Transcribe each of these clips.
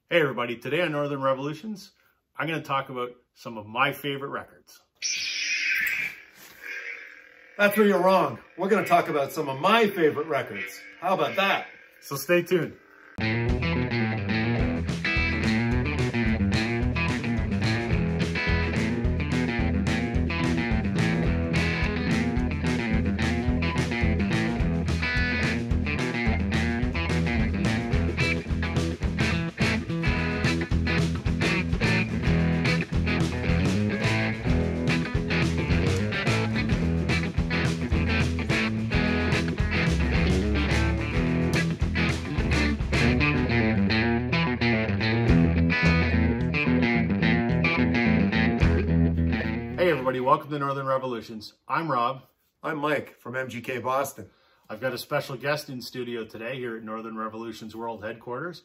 Hey everybody, today on Northern Revolutions, I'm going to talk about some of my favorite records. That's where you're wrong. We're going to talk about some of my favorite records. How about that? So stay tuned. Hey everybody, welcome to Northern Revolutions. I'm Rob. I'm Mike from MGKBoston. I've got a special guest in studio today here at Northern Revolutions World Headquarters.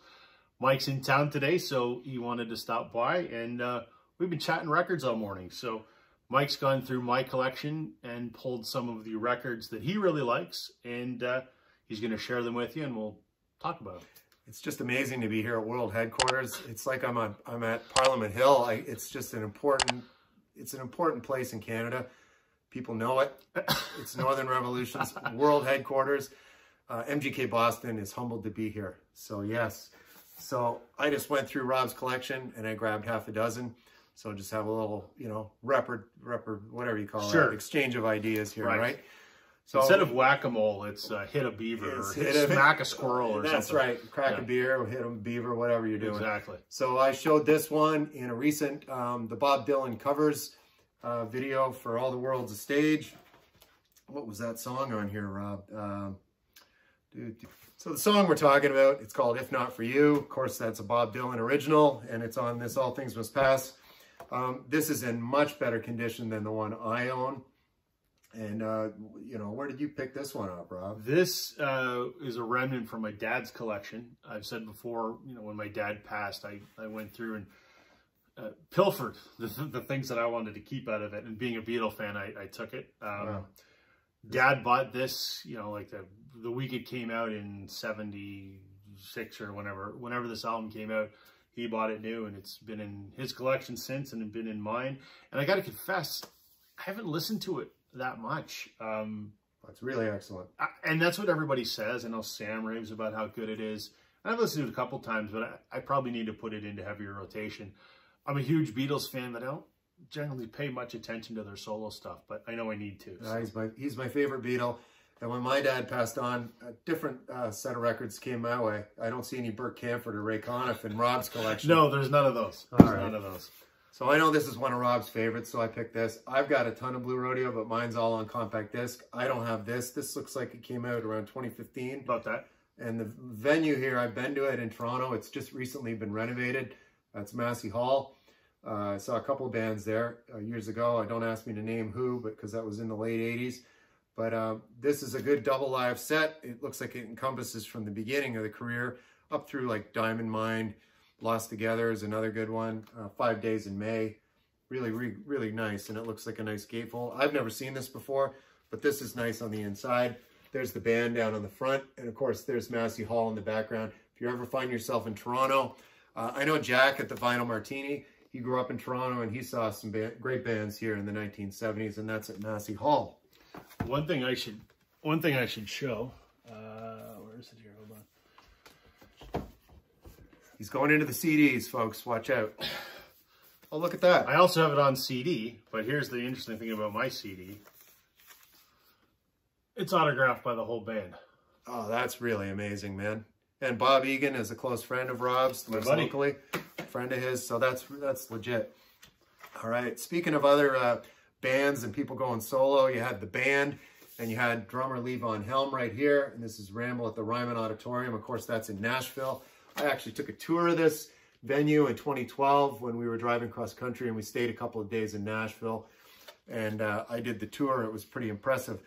Mike's in town today, so he wanted to stop by, and we've been chatting records all morning. So Mike's gone through my collection and pulled some of the records that he really likes, and he's going to share them with you, and we'll talk about them. It's just amazing to be here at World Headquarters. It's like I'm at Parliament Hill. It's just an important place in Canada. People know it. It's Northern Revolutions World Headquarters. MGKBoston is humbled to be here. So yes. So I just went through Rob's collection and I grabbed half a dozen. So just have a little, whatever you call it, exchange of ideas here, right? So instead of whack-a-mole, it's hit a beaver or smack a squirrel or something. That's right. Crack a beer or hit a beaver, whatever you're doing. Exactly. So I showed this one in a recent, the Bob Dylan covers video for All the World's a Stage. What was that song on here, Rob? So the song we're talking about, it's called If Not For You. Of course, that's a Bob Dylan original, and it's on this All Things Must Pass. This is in much better condition than the one I own. And, where did you pick this one up, Rob? This is a remnant from my dad's collection. I've said before, when my dad passed, I went through and pilfered the things that I wanted to keep out of it. And being a Beatle fan, I took it. Wow. Dad bought this, like the week it came out in 76 or whenever this album came out. He bought it new, and it's been in his collection since and been in mine. And I got to confess, I haven't listened to it that much. It's really excellent. And that's what everybody says. I know Sam raves about how good it is. I've listened to it a couple times, but I probably need to put it into heavier rotation. I'm a huge Beatles fan, but I don't generally pay much attention to their solo stuff, but I know I need to. So. He's my favorite Beatle. And when my dad passed on, a different set of records came my way. I don't see any Burt Camford or Ray Conniff in Rob's collection. No, there's none of those. None of those. So I know this is one of Rob's favorites, so I picked this. I've got a ton of Blue Rodeo, but mine's all on compact disc. I don't have this. This looks like it came out around 2015. About that. And the venue here, I've been to it in Toronto. It's just recently been renovated. It's Massey Hall. I saw a couple of bands there years ago. Don't ask me to name who, because that was in the late 80s. But this is a good double live set. It looks like it encompasses from the beginning of the career up through like Diamond Mine. Lost Together is another good one. 5 Days in May. Really nice. And it looks like a nice gatefold. I've never seen this before, but this is nice on the inside. There's the band down on the front. And of course, there's Massey Hall in the background. If you ever find yourself in Toronto, I know Jack at the Vinyl Martini. He grew up in Toronto and he saw some great bands here in the 1970s, and that's at Massey Hall. One thing I should show. Where is it here? Hold on. He's going into the CDs, folks. Watch out. Oh, look at that. I also have it on CD, but here's the interesting thing about my CD. It's autographed by the whole band. Oh, that's really amazing, man. And Bob Egan is a close friend of Rob's, lives locally, friend of his, so that's legit. All right, speaking of other bands and people going solo, you had the band, and you had drummer Levon Helm right here, and this is Ramble at the Ryman Auditorium. Of course, that's in Nashville. I actually took a tour of this venue in 2012 when we were driving cross country, and we stayed a couple of days in Nashville, and I did the tour. It was pretty impressive.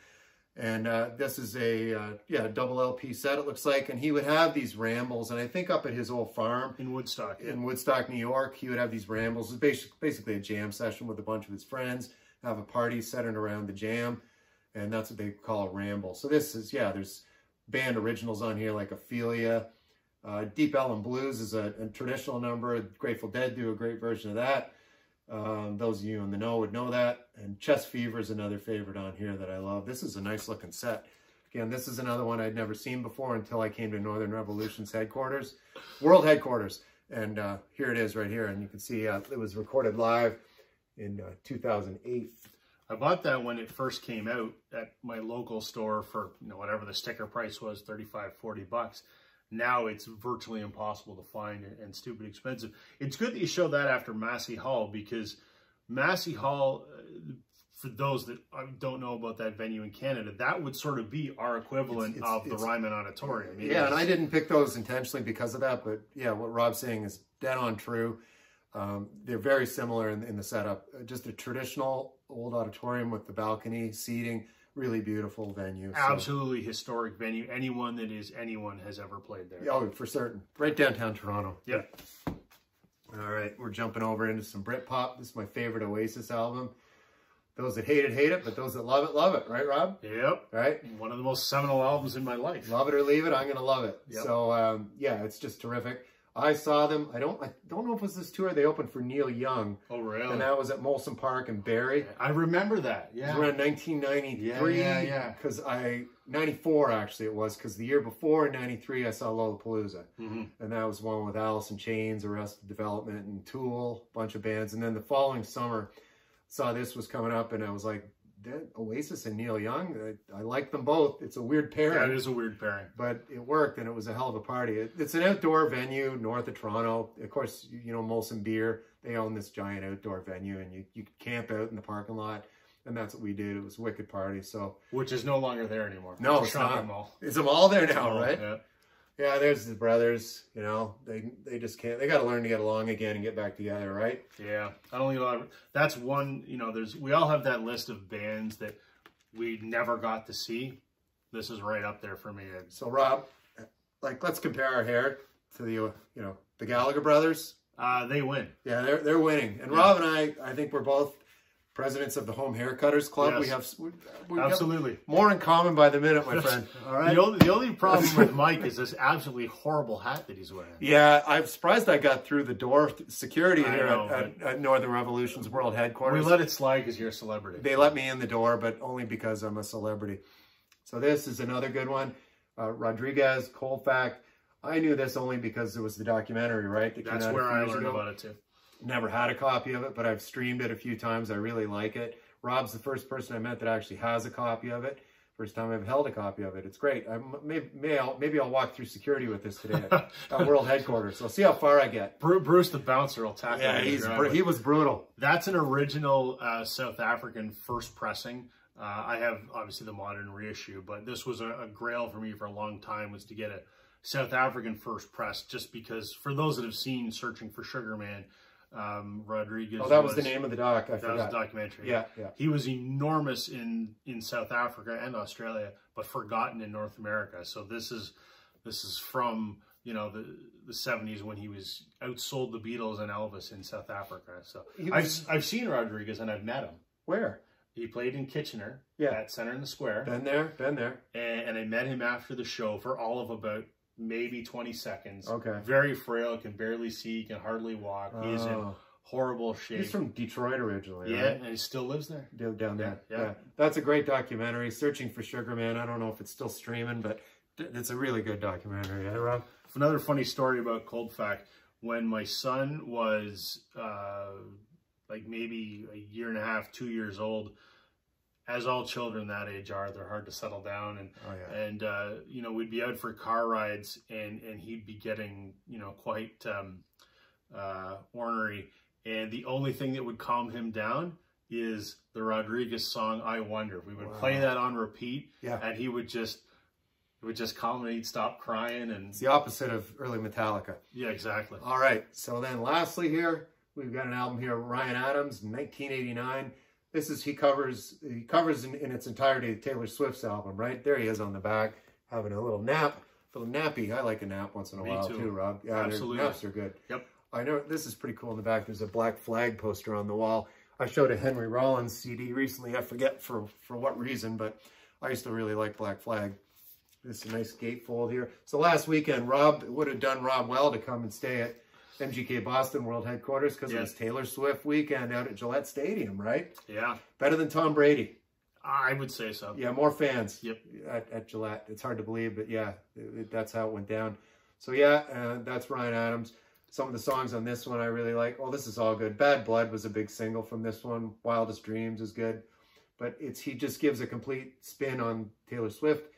And this is a double LP set, it looks like. And he would have these rambles, and I think up at his old farm in Woodstock, New York, he would have these rambles. It's basically a jam session with a bunch of his friends, have a party centered around the jam, and that's what they call a ramble. So this is, there's band originals on here like Ophelia, Deep Ellum Blues is a traditional number. Grateful Dead do a great version of that. Those of you in the know would know that. And Chest Fever is another favorite on here that I love. This is a nice looking set. Again, this is another one I'd never seen before until I came to Northern Revolution's headquarters, world headquarters. And here it is right here. And you can see it was recorded live in 2008. I bought that when it first came out at my local store for, you know, whatever the sticker price was, 35, 40 bucks. Now it's virtually impossible to find and stupid expensive. It's good that you show that after Massey Hall, because Massey Hall, for those that don't know about that venue in Canada, that would sort of be our equivalent of the Ryman Auditorium. Yeah, and I didn't pick those intentionally because of that, but yeah, what Rob's saying is dead on true. They're very similar in the setup. Just a traditional old auditorium with the balcony seating. Really beautiful venue. Absolutely historic venue. Anyone has ever played there. Oh, for certain. Right downtown Toronto. Yep. All right, we're jumping over into some Britpop. This is my favorite Oasis album. Those that hate it, but those that love it. Right, Rob? Yep. Right? One of the most seminal albums in my life. Love it or leave it, I'm going to love it. Yep. So, yeah, it's just terrific. I saw them. I don't know if it was this tour. They opened for Neil Young. Oh, really? And that was at Molson Park in Barrie. I remember that. Yeah. It was around 1993. Yeah. Because 94 actually it was. Because the year before in 93 I saw Lollapalooza. And that was one with Alice in Chains, Arrested Development, and Tool, a bunch of bands. And then the following summer, saw this was coming up, and I was like, Oasis and Neil Young, I like them both. It's a weird pairing. Yeah, it is a weird pairing. But it worked, and it was a hell of a party. It's an outdoor venue north of Toronto. Of course, you know, Molson Beer, they own this giant outdoor venue, and you could camp out in the parking lot, and that's what we did. It was a wicked party. So, which is no longer there anymore. No, it's not. It's a mall there now, right? Yeah. Yeah, there's the brothers, you know, they just can't, they got to learn to get along again and get back together, right? Yeah. I don't think that's one, you know, we all have that list of bands that we never got to see. This is right up there for me. So Rob, like, let's compare our hair to the, you know, the Gallagher brothers. They win. Yeah, they're winning. And yeah. Rob and I think we're both presidents of the Home Haircutters Club. Yes. We absolutely more in common by the minute, my friend. All right. The only problem with Mike is this absolutely horrible hat that he's wearing. Yeah, I'm surprised I got through the door security here at Northern Revolution's World Headquarters. We let it slide because you're a celebrity. They let me in the door, but only because I'm a celebrity. So this is another good one. Rodriguez, Colfax. I knew this only because it was the documentary, right? That's where I learned about it too. Never had a copy of it, but I've streamed it a few times. I really like it. Rob's the first person I met that actually has a copy of it. First time I've held a copy of it. It's great. Maybe I'll walk through security with this today at World Headquarters. So I'll see how far I get. Bruce the bouncer will tackle me. Yeah, he was brutal. That's an original South African first pressing. I have obviously the modern reissue, but this was a grail for me for a long time, was to get a South African first press, just because for those that have seen Searching for Sugar Man, Rodriguez. Oh, that was the name of the doc. I forgot. That was the documentary. Yeah. He was enormous in South Africa and Australia, but forgotten in North America. So this is from, you know, the 70s when he was outsold the Beatles and Elvis in South Africa. So I've seen Rodriguez and I've met him. Where? He played in Kitchener. Yeah. At Center in the Square. Been there. And I met him after the show for all of about maybe 20 seconds. Okay. Very frail, can barely see, can hardly walk. He's in horrible shape. He's from Detroit originally, yeah, right? And he still lives there. Down there. Yeah. That's a great documentary, Searching for Sugar Man. I don't know if it's still streaming, but it's a really good documentary, eh, Rob? Another funny story about Colfax. When my son was like maybe a year and a half, 2 years old, as all children that age are, they're hard to settle down. And, you know, we'd be out for car rides and he'd be getting, you know, quite ornery. And the only thing that would calm him down is the Rodriguez song, I Wonder. We would play that on repeat, and he would just calm and he'd stop crying. And it's the opposite of early Metallica. Yeah, exactly. All right. So then lastly here, we've got an album here, Ryan Adams, 1989. This is, he covers in its entirety Taylor Swift's album, right? There he is on the back, having a little nap, little nappy. I like a nap once in a while too, Rob. Yeah, absolutely. Naps are good. Yep. I know this is pretty cool in the back. There's a Black Flag poster on the wall. I showed a Henry Rollins CD recently. I forget for what reason, but I used to really like Black Flag. This is a nice gatefold here. So last weekend, Rob, it would have done Rob well to come and stay at MGKBoston World Headquarters because it was Taylor Swift weekend out at Gillette Stadium, right? Yeah. Better than Tom Brady. I would say so. Yeah, more fans. Yep. At Gillette. It's hard to believe, but yeah, that's how it went down. So yeah, that's Ryan Adams. Some of the songs on this one I really like. Oh, this is all good. Bad Blood was a big single from this one. Wildest Dreams is good. But he just gives a complete spin on Taylor Swift.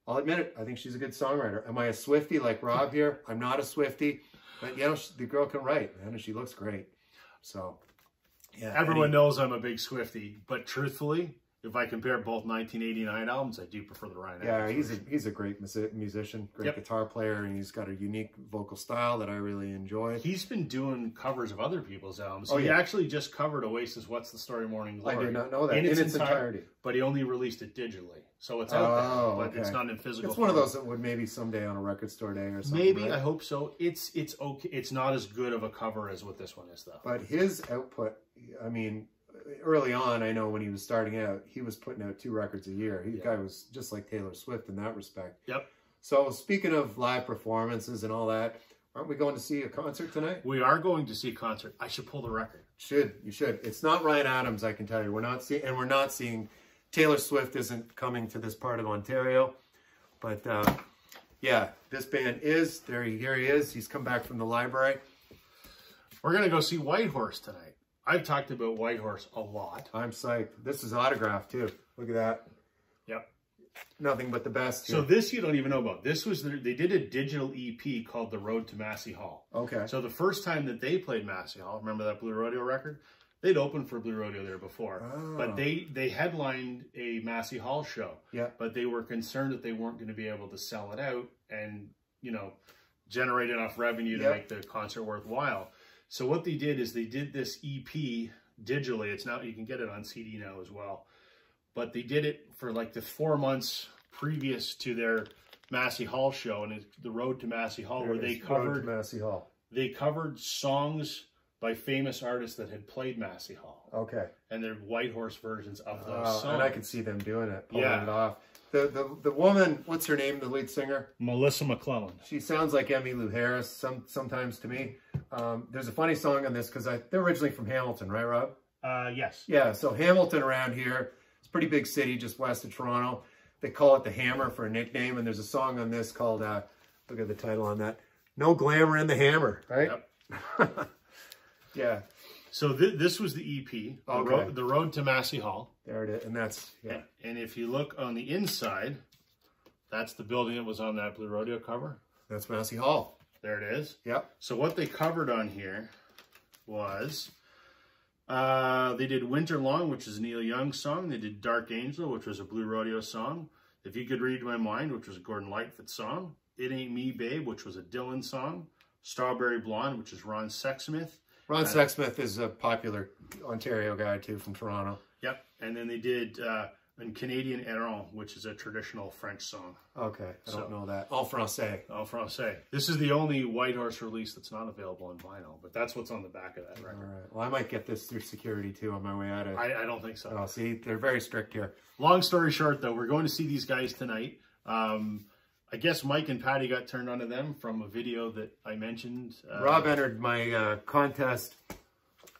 I'll admit it. I think she's a good songwriter. Am I a Swiftie like Rob here? I'm not a Swiftie. But, you know, the girl can write, man, and she looks great. So, yeah. Everyone knows I'm a big Swiftie. But truthfully, if I compare both 1989 albums, I do prefer the Ryan Adams. Yeah, he's a great musician, great guitar player, and he's got a unique vocal style that I really enjoy. He's been doing covers of other people's albums. Oh, he actually just covered Oasis' What's the Story Morning Glory. I did not know that. In its entirety. But he only released it digitally. So it's out there, but it's not in physical It's one of those that would maybe someday on a record store day or something. Maybe, right? I hope so. It's okay. It's not as good of a cover as what this one is, though. But his output, I mean, early on, I know when he was starting out, he was putting out 2 records a year. The guy was just like Taylor Swift in that respect. Yep. So speaking of live performances and all that, aren't we going to see a concert tonight? We are going to see a concert. I should pull the record. You should. It's not Ryan Adams, I can tell you. We're not seeing Taylor Swift isn't coming to this part of Ontario. But yeah, this band is here he is. He's come back from the library. We're going to go see Whitehorse tonight. I've talked about Whitehorse a lot. I'm psyched. This is autographed too. Look at that. Yep. Nothing but the best here. So this you don't even know about. This was they did a digital EP called The Road to Massey Hall. Okay. So the first time that they played Massey Hall, remember that Blue Rodeo record? They'd opened for Blue Rodeo there before. Oh. But they headlined a Massey Hall show. Yeah. But they were concerned that they weren't going to be able to sell it out and, you know, generate enough revenue to make the concert worthwhile. So what they did is they did this EP digitally. It's now, you can get it on CD now as well. But they did it for like the 4 months previous to their Massey Hall show, and it's The Road to Massey Hall, where they covered Massey Hall. They covered songs by famous artists that had played Massey Hall. Okay. And they're Whitehorse versions of those songs. And I could see them doing it, pulling it off. The woman, what's her name, the lead singer? Melissa McClellan. She sounds like Emmylou Harris sometimes to me. There's a funny song on this because they're originally from Hamilton, right, Rob? Yes. Yeah, so Hamilton around here, it's a pretty big city just west of Toronto. They call it the Hammer for a nickname, and there's a song on this called, look at the title on that, No Glamour in the Hammer, right? Yep. Yeah. So this was the EP, the Road to Massey Hall. There it is, and that's, And if you look on the inside, that's the building that was on that Blue Rodeo cover. That's Massey Hall. There it is. Yep. So what they covered on here was, they did Winter Long, which is a Neil Young song. They did Dark Angel, which was a Blue Rodeo song. If You Could Read My Mind, which was a Gordon Lightfoot song. It Ain't Me, Babe, which was a Dylan song. Strawberry Blonde, which is Ron Sexsmith. Ron Sexsmith is a popular Ontario guy, too, from Toronto. Yep. And then they did Un Canadian Errant, which is a traditional French song. Okay. I don't know that. En français. En français. This is the only Whitehorse release that's not available on vinyl, but that's what's on the back of that record. All right. Well, I might get this through security, too, on my way out of... I don't think so. Oh, see, they're very strict here. Long story short, though, we're going to see these guys tonight. I guess Mike and Patty got turned on to them from a video that I mentioned. Rob entered my contest.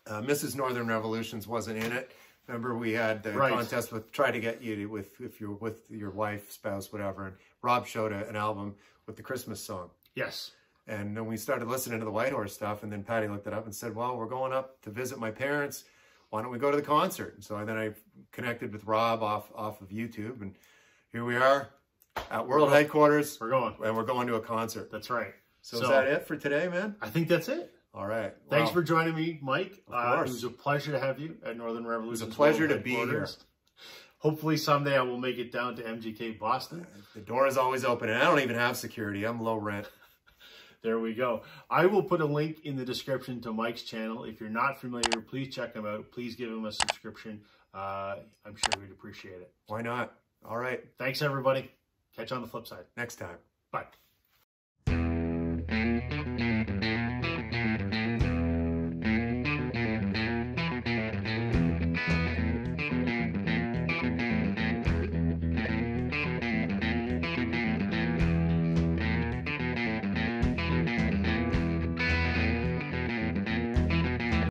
Mrs. Northern Revolutions wasn't in it. Remember, we had the contest with try to get you if you're with your wife, spouse, whatever. And Rob showed an album with the Christmas song. Yes. And then we started listening to the Whitehorse stuff. And then Patty looked it up and said, "Well, we're going up to visit my parents. Why don't we go to the concert?" And so then I connected with Rob off of YouTube, and here we are. At World Headquarters. We're going. And we're going to a concert. That's right. So is that it for today, man? I think that's it. All right. Thanks for joining me, Mike. Of course. It was a pleasure to have you at Northern Revolution. It was a pleasure to be here. Hopefully someday I will make it down to MGK Boston. The door is always open, and I don't even have security. I'm low rent. There we go. I will put a link in the description to Mike's channel. If you're not familiar, please check him out. Please give him a subscription. I'm sure we'd appreciate it. Why not? All right. Thanks, everybody. Catch you on the flip side. Next time. Bye.